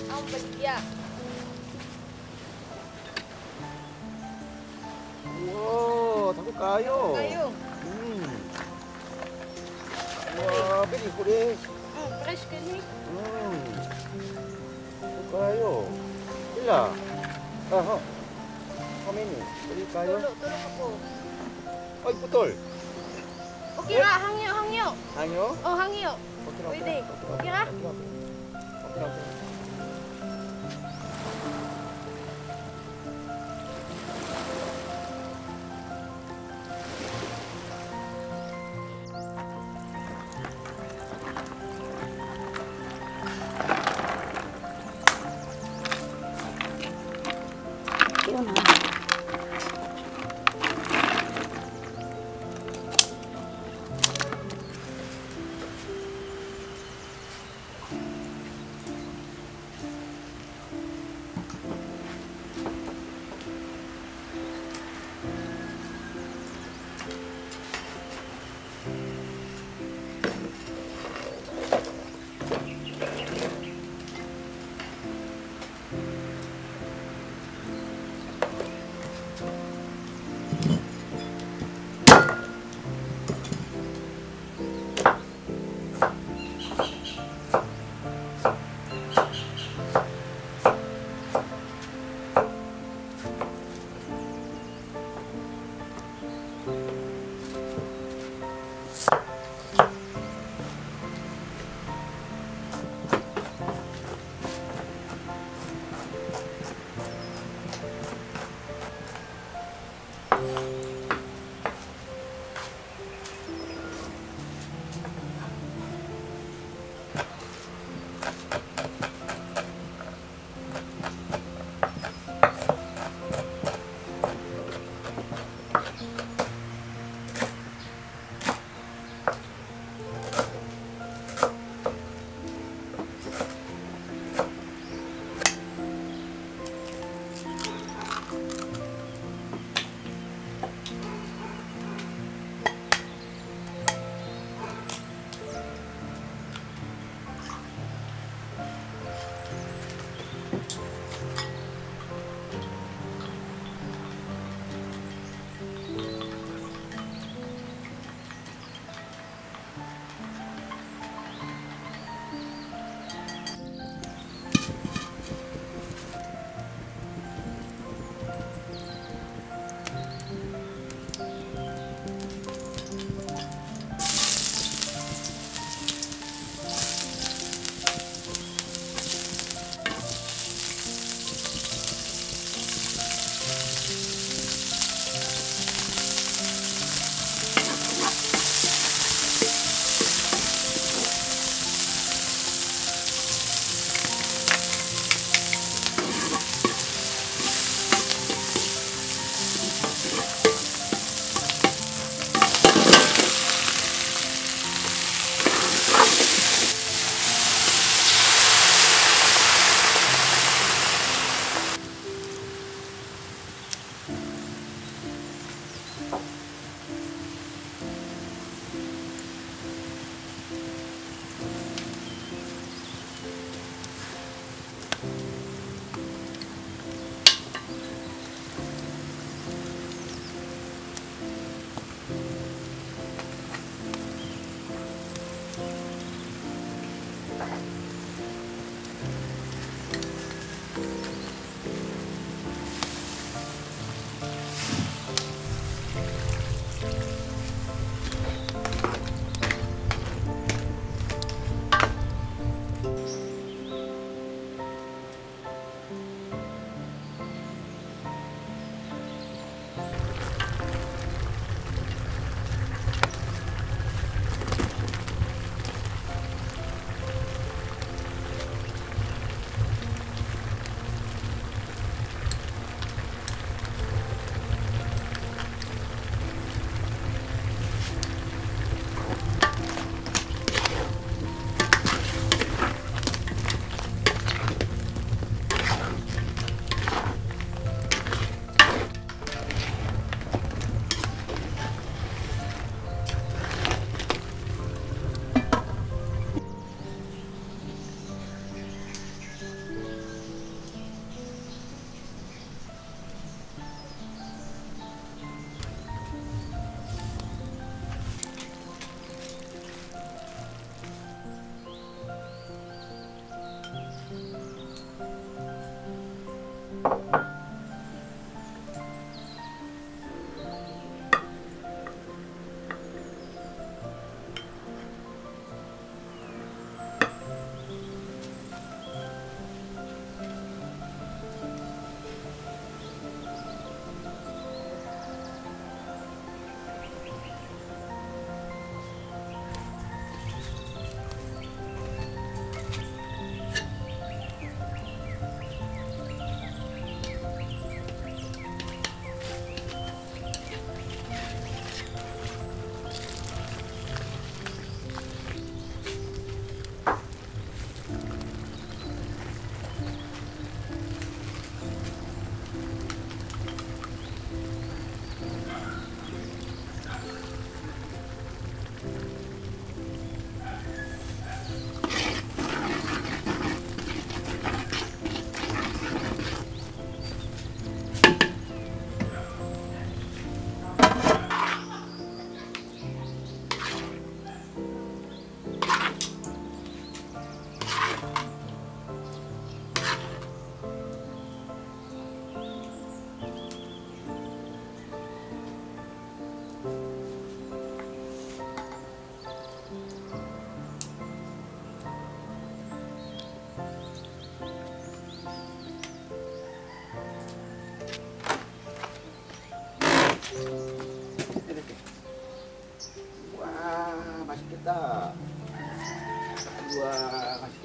Ang baligya. Wow, tako kayo. Kayo. Wah, pili ko deh. Fresh ka ni. Tako kayo. Ila. Ho. Kami ni. Pili kayo. Tulog ako. Ay, putol. Okay ra, hangyo. Hangyo? Oh, hangyo. Okay ra. Pwede. Okay ra? Okay ra. Yun na.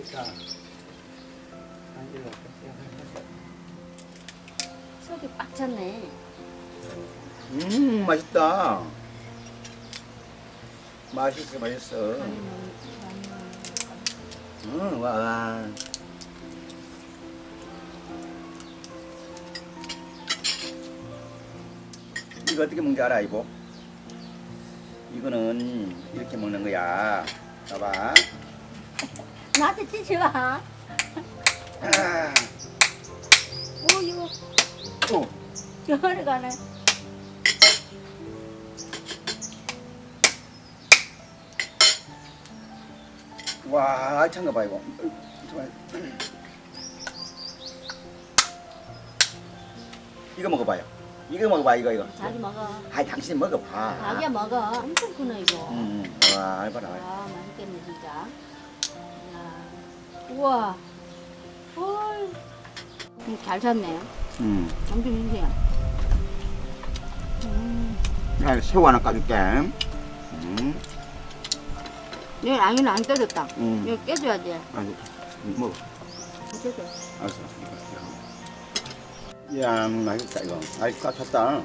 맛있겠다. 속이 꽉 찼네. 맛있다. 맛있어, 맛있어. 와. 이거 어떻게 먹는지 알아, 이보? 이거는 이렇게 먹는 거야. 봐봐. 나한테 치지 마. 아, 오, 이거 또. 저리 가네. 와, 알찬 거 봐, 이거. 정말. 이거 먹어봐요. 이거 먹어봐, 이거. 자기 먹어. 아이, 당신이 먹어봐. 자기야 먹어. 엄청 크네 이거. 와, 해봐라. 와, 맛있겠네 진짜. 야. 우와. 헐. 잘 샀네. 엄청 신기해. 야, 새우 하나 까줄게. 얘 아니는 안 뜯었다. 음. 이거 깨줘야지. 아니, 먹어. 깨줘. 알았어. 야, 맛있다, 이거. 아이, 까쳤다.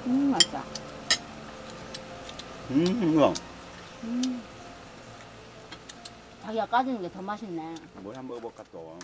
맛있다. 이거. 자기가 까주는 게 더 맛있네. 뭘 한번 먹어볼까, 또.